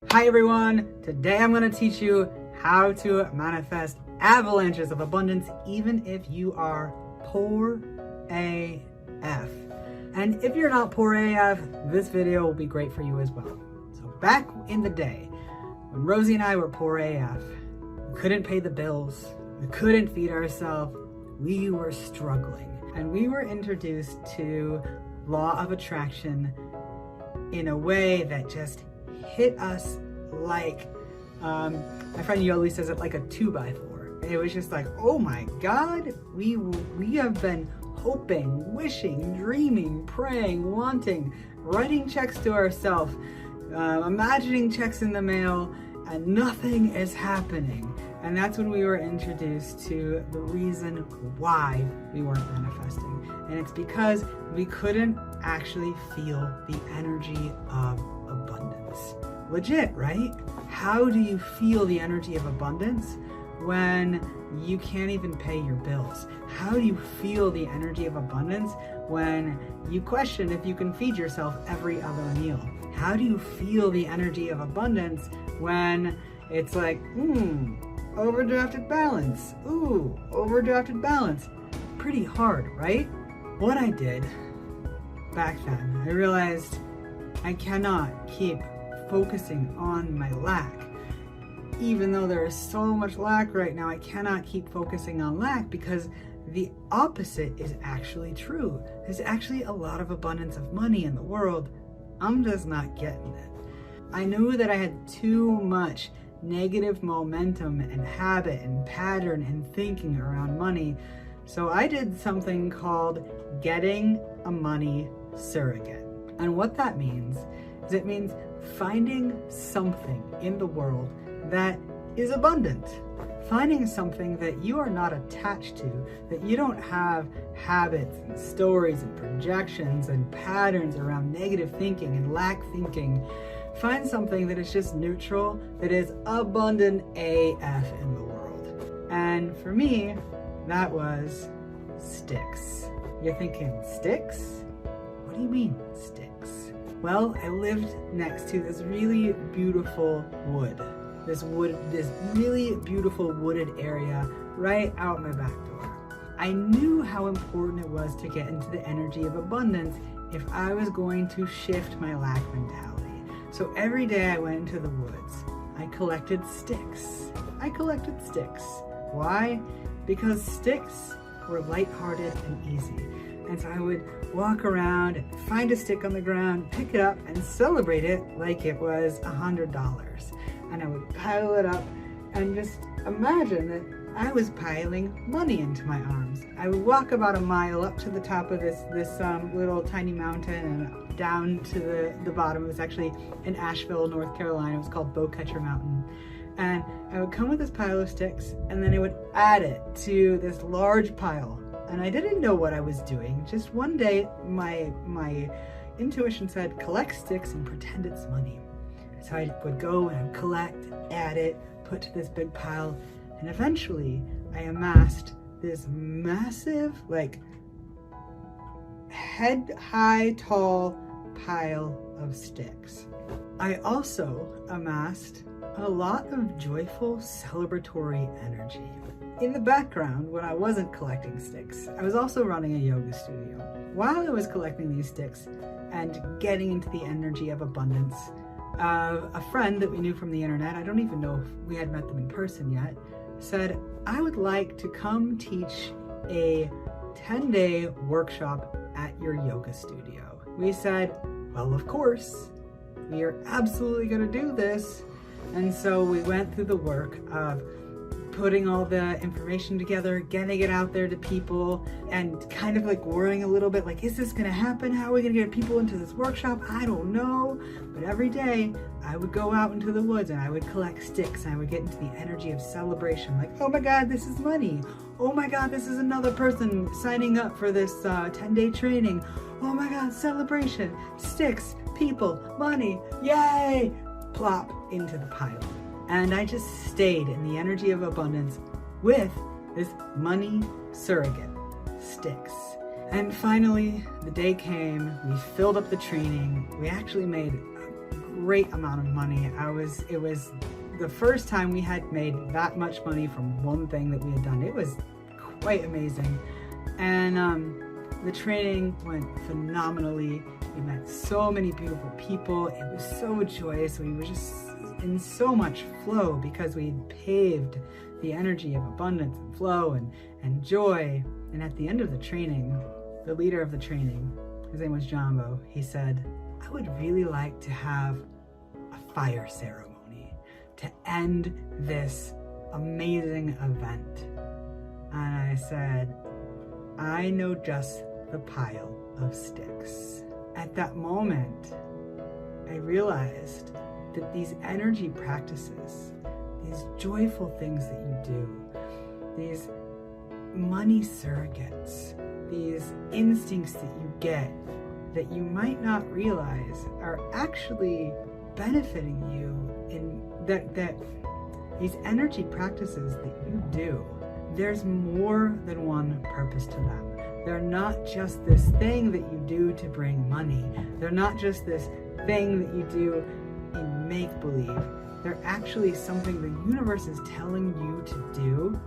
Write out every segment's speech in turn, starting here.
Hi everyone, today I'm going to teach you how to manifest avalanches of abundance even if you are poor AF. And if you're not poor AF, this video will be great for you as well. So back in the day, when Rosie and I were poor AF, we couldn't pay the bills, we couldn't feed ourselves, we were struggling. And we were introduced to law of attraction in a way that just hit us like, my friend Yoli says it, like a 2x4. It was just like, oh my God, we have been hoping, wishing, dreaming, praying, wanting, writing checks to ourselves, imagining checks in the mail, and nothing is happening. And that's when we were introduced to the reason why we weren't manifesting. And it's because we couldn't actually feel the energy of abundance. Legit, right? How do you feel the energy of abundance when you can't even pay your bills? How do you feel the energy of abundance when you question if you can feed yourself every other meal? How do you feel the energy of abundance when it's like, overdrafted balance. Ooh, overdrafted balance. Pretty hard, right? What I did back then, I realized I cannot keep focusing on my lack. Even though there is so much lack right now, I cannot keep focusing on lack because the opposite is actually true. There's actually a lot of abundance of money in the world. I'm just not getting it. I knew that I had too much negative momentum and habit and pattern and thinking around money. So I did something called getting a money surrogate. And what that means is it means finding something in the world that is abundant. Finding something that you are not attached to, that you don't have habits and stories and projections and patterns around negative thinking and lack thinking. Find something that is just neutral, that is abundant AF in the world. And for me, that was sticks. You're thinking, sticks? What do you mean, sticks? Well, I lived next to this really beautiful wood. This really beautiful wooded area right out my back door. I knew how important it was to get into the energy of abundance if I was going to shift my lack mentality. So every day I went into the woods, I collected sticks. Why? Because sticks were lighthearted and easy. And so I would walk around, find a stick on the ground, pick it up and celebrate it like it was $100. And I would pile it up and just imagine that I was piling money into my arms. I would walk about a mile up to the top of this little tiny mountain and down to the bottom. It was actually in Asheville, North Carolina. It was called Bowcatcher Mountain. And I would come with this pile of sticks and then I would add it to this large pile. And I didn't know what I was doing. Just one day, my intuition said, collect sticks and pretend it's money. So I would go and I'd collect, add it, put to this big pile, and eventually I amassed this massive, like head-high tall pile of sticks. I also amassed a lot of joyful celebratory energy. In the background, when I wasn't collecting sticks, I was also running a yoga studio. While I was collecting these sticks and getting into the energy of abundance, a friend that we knew from the internet, I don't even know if we had met them in person yet, said, I would like to come teach a 10-day workshop at your yoga studio. We said, well, of course, we are absolutely going to do this. And so we went through the work of putting all the information together, getting it out there to people, and kind of like worrying a little bit, like, is this gonna happen? How are we gonna get people into this workshop? I don't know. But every day I would go out into the woods and I would collect sticks and I would get into the energy of celebration. Like, oh my God, this is money. Oh my God, this is another person signing up for this 10-day training. Oh my God, celebration, sticks, people, money, yay! Plop into the pile. And I just stayed in the energy of abundance with this money surrogate, sticks. And finally, the day came, we filled up the training. We actually made a great amount of money. It was the first time we had made that much money from one thing that we had done. It was quite amazing. And the training went phenomenally. We met so many beautiful people. It was so joyous. We were just in so much flow because we paved the energy of abundance and flow and joy. And at the end of the training, the leader of the training, his name was Jumbo, he said, I would really like to have a fire ceremony to end this amazing event. And I said, I know just the pile of sticks. At that moment, I realized that these energy practices, these joyful things that you do, these money surrogates, these instincts that you get that you might not realize are actually benefiting you in that these energy practices that you do, there's more than one purpose to them. They're not just this thing that you do to bring money. They're not just this thing that you do in make-believe. They're actually something the universe is telling you to do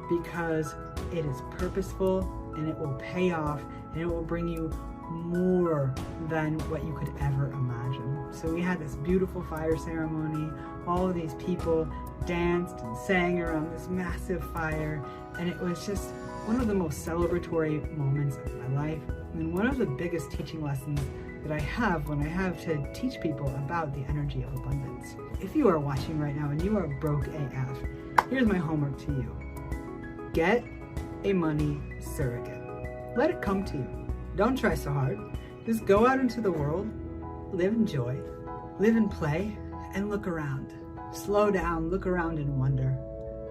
because it is purposeful and it will pay off and it will bring you more than what you could ever imagine. So we had this beautiful fire ceremony. All of these people danced and sang around this massive fire, and it was just one of the most celebratory moments of my life, and one of the biggest teaching lessons that I have when I have to teach people about the energy of abundance. If you are watching right now and you are broke AF, here's my homework to you. Get a money surrogate. Let it come to you. Don't try so hard. Just go out into the world, live in joy, live in play, and look around. Slow down, look around in wonder,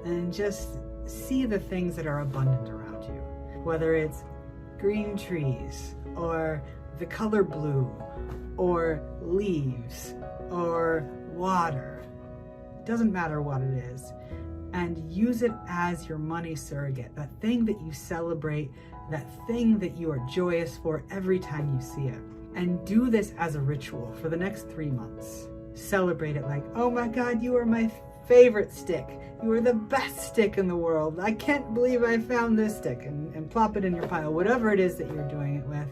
and just see the things that are abundant around you. Whether it's green trees, or the color blue, or leaves, or water. It doesn't matter what it is. And use it as your money surrogate, that thing that you celebrate, that thing that you are joyous for every time you see it. And do this as a ritual for the next 3 months. Celebrate it like, oh my God, you are my favorite stick. You are the best stick in the world. I can't believe I found this stick, and plop it in your pile, whatever it is that you're doing it with.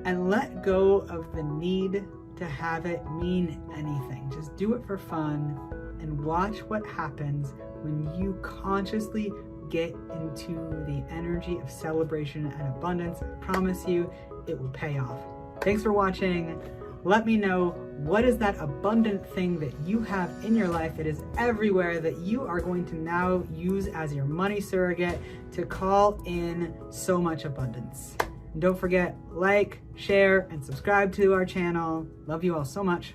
And let go of the need to have it mean anything. Just do it for fun and watch what happens when you consciously get into the energy of celebration and abundance. I promise you, it will pay off. Thanks for watching. Let me know, what is that abundant thing that you have in your life that is everywhere that you are going to now use as your money surrogate to call in so much abundance. And don't forget, like, share, and subscribe to our channel. Love you all so much.